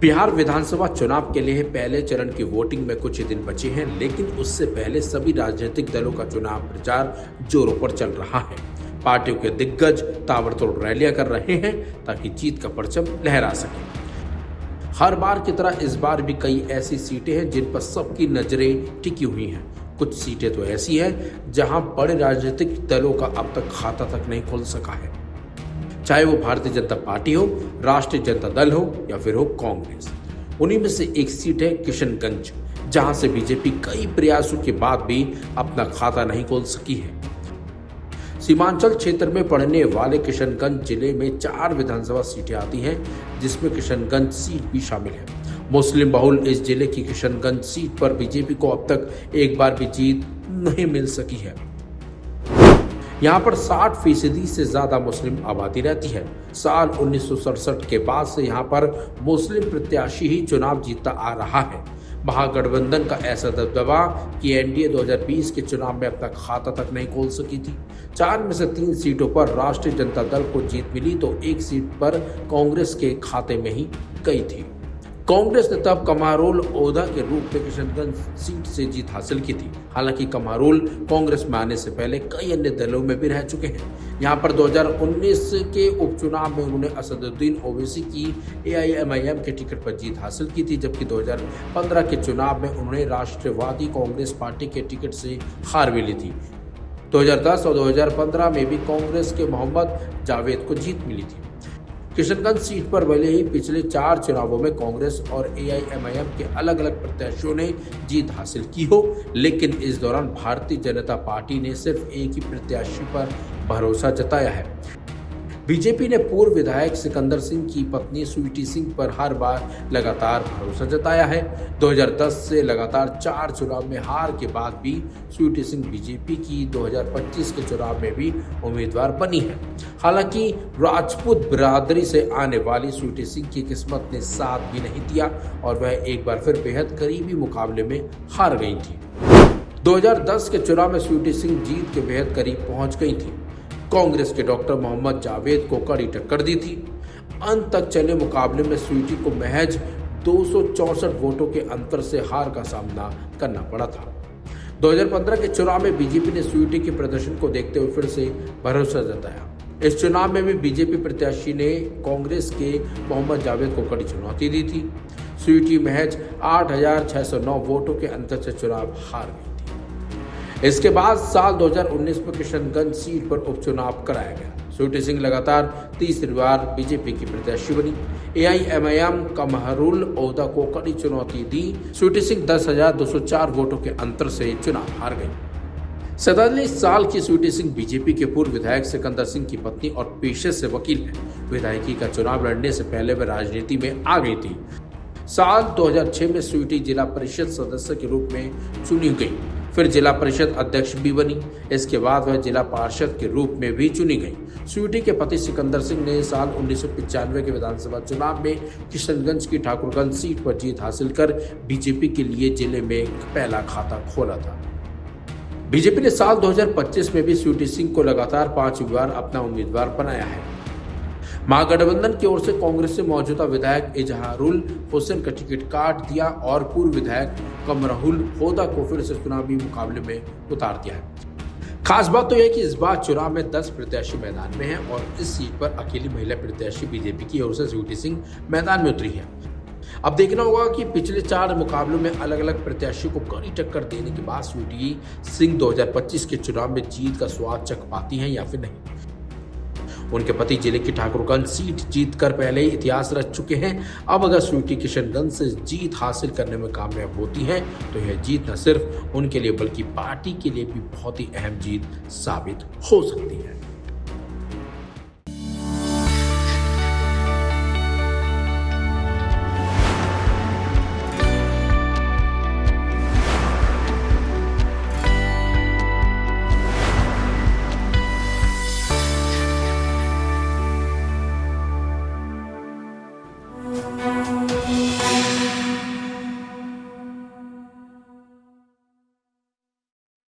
बिहार विधानसभा चुनाव के लिए पहले चरण की वोटिंग में कुछ ही दिन बचे हैं, लेकिन उससे पहले सभी राजनीतिक दलों का चुनाव प्रचार जोरों पर चल रहा है। पार्टियों के दिग्गज ताबड़तोड़ रैलियां कर रहे हैं ताकि जीत का परचम लहरा सके। हर बार की तरह इस बार भी कई ऐसी सीटें हैं जिन पर सबकी नजरें टिकी हुई हैं। कुछ सीटें तो ऐसी हैं जहां बड़े राजनीतिक दलों का अब तक खाता तक नहीं खुल सका है, चाहे वो भारतीय जनता पार्टी हो, राष्ट्रीय जनता दल हो या फिर हो कांग्रेस। उन्हीं में से एक सीट है किशनगंज, जहां से बीजेपी कई प्रयासों के बाद भी अपना खाता नहीं खोल सकी है। सीमांचल क्षेत्र में पड़ने वाले किशनगंज जिले में 4 विधानसभा सीटें आती हैं, जिसमें किशनगंज सीट भी शामिल है। मुस्लिम बहुल इस जिले की किशनगंज सीट पर बीजेपी को अब तक एक बार भी जीत नहीं मिल सकी है। यहाँ पर 60% से ज्यादा मुस्लिम आबादी रहती है। साल 1967 के बाद से यहाँ पर मुस्लिम प्रत्याशी ही चुनाव जीतता आ रहा है। महागठबंधन का ऐसा दबदबा कि एनडीए 2020 के चुनाव में अपना खाता तक नहीं खोल सकी थी। 4 में से 3 सीटों पर राष्ट्रीय जनता दल को जीत मिली तो एक सीट पर कांग्रेस के खाते में ही गई थी। कांग्रेस ने तब कमारुल ओहदा के रूप में किशनगंज सीट से जीत हासिल की थी। हालांकि कमारुल कांग्रेस में आने से पहले कई अन्य दलों में भी रह चुके हैं। यहां पर 2019 के उपचुनाव में उन्होंने असदुद्दीन ओवैसी की AIMIM के टिकट पर जीत हासिल की थी, जबकि 2015 के चुनाव में उन्होंने राष्ट्रवादी कांग्रेस पार्टी के टिकट से हार भी ली थी। 2010 और 2015 में भी कांग्रेस के मोहम्मद जावेद को जीत मिली थी। किशनगंज सीट पर भले ही पिछले 4 चुनावों में कांग्रेस और AIMIM के अलग अलग प्रत्याशियों ने जीत हासिल की हो, लेकिन इस दौरान भारतीय जनता पार्टी ने सिर्फ एक ही प्रत्याशी पर भरोसा जताया है। बीजेपी ने पूर्व विधायक सिकंदर सिंह की पत्नी स्वीटी सिंह पर हर बार लगातार भरोसा जताया है। 2010 से लगातार 4 चुनाव में हार के बाद भी स्वीटी सिंह बीजेपी की 2025 के चुनाव में भी उम्मीदवार बनी है। हालांकि राजपूत बिरादरी से आने वाली स्वीटी सिंह की किस्मत ने साथ भी नहीं दिया और वह एक बार फिर बेहद करीबी मुकाबले में हार गई थी। 2010 के चुनाव में स्वीटी सिंह जीत के बेहद करीब पहुंच गई थी। कांग्रेस के डॉक्टर मोहम्मद जावेद को कड़ी टक्कर दी थी। अंत तक चले मुकाबले में स्वीटी को महज 264 वोटों के अंतर से हार का सामना करना पड़ा था। 2015 के चुनाव में बीजेपी ने स्वीटी के प्रदर्शन को देखते हुए फिर से भरोसा जताया। इस चुनाव में भी बीजेपी प्रत्याशी ने कांग्रेस के मोहम्मद जावेद को कड़ी चुनौती दी थी। स्वीटी महज 8,609 वोटों के अंतर से चुनाव हार गई। इसके बाद साल 2019 में किशनगंज सीट पर उपचुनाव कराया गया। स्वीटी सिंह लगातार तीसरी बार बीजेपी की प्रत्याशी बनी। AIMIM कमारुल ओहदा को कड़ी चुनौती दी। स्वीटी सिंह 10,204 वोटों के अंतर से चुनाव हार गई। 47 साल की स्वीटी सिंह बीजेपी के पूर्व विधायक सिकंदर सिंह की पत्नी और पेशे से वकील है। विधायकी का चुनाव लड़ने से पहले वह राजनीति में आ गई थी। साल 2006 में स्वीटी जिला परिषद सदस्य के रूप में चुनी गई, फिर जिला परिषद अध्यक्ष भी बनी। इसके बाद वह जिला पार्षद के रूप में भी चुनी गई। स्वीटी के पति सिकंदर सिंह ने साल 1995 के विधानसभा चुनाव में किशनगंज की ठाकुरगंज सीट पर जीत हासिल कर बीजेपी के लिए जिले में पहला खाता खोला था। बीजेपी ने साल 2025 में भी स्वीटी सिंह को लगातार 5वीं बार अपना उम्मीदवार बनाया है। महागठबंधन की ओर से कांग्रेस से मौजूदा विधायक इजहारुल हुसैन का टिकट काट दिया और पूर्व विधायक कमरुल ओहदा को फिर से चुनावी मुकाबले में उतार दिया है। खास बात तो यह कि इस बार चुनाव में 10 प्रत्याशी मैदान में हैं और इस सीट पर अकेली महिला प्रत्याशी बीजेपी की ओर से स्वीटी सिंह मैदान में उतरी है। अब देखना होगा कि पिछले 4 मुकाबलों में अलग अलग प्रत्याशियों को कड़ी टक्कर देने के बाद स्वीटी सिंह 2025 के चुनाव में जीत का स्वाद चख पाती हैं या फिर नहीं। उनके पति जिले की ठाकुरगंज सीट जीतकर पहले ही इतिहास रच चुके हैं। अब अगर स्वीटी किशनगंज से जीत हासिल करने में कामयाब होती हैं तो यह जीत न सिर्फ उनके लिए बल्कि पार्टी के लिए भी बहुत ही अहम जीत साबित हो सकती है।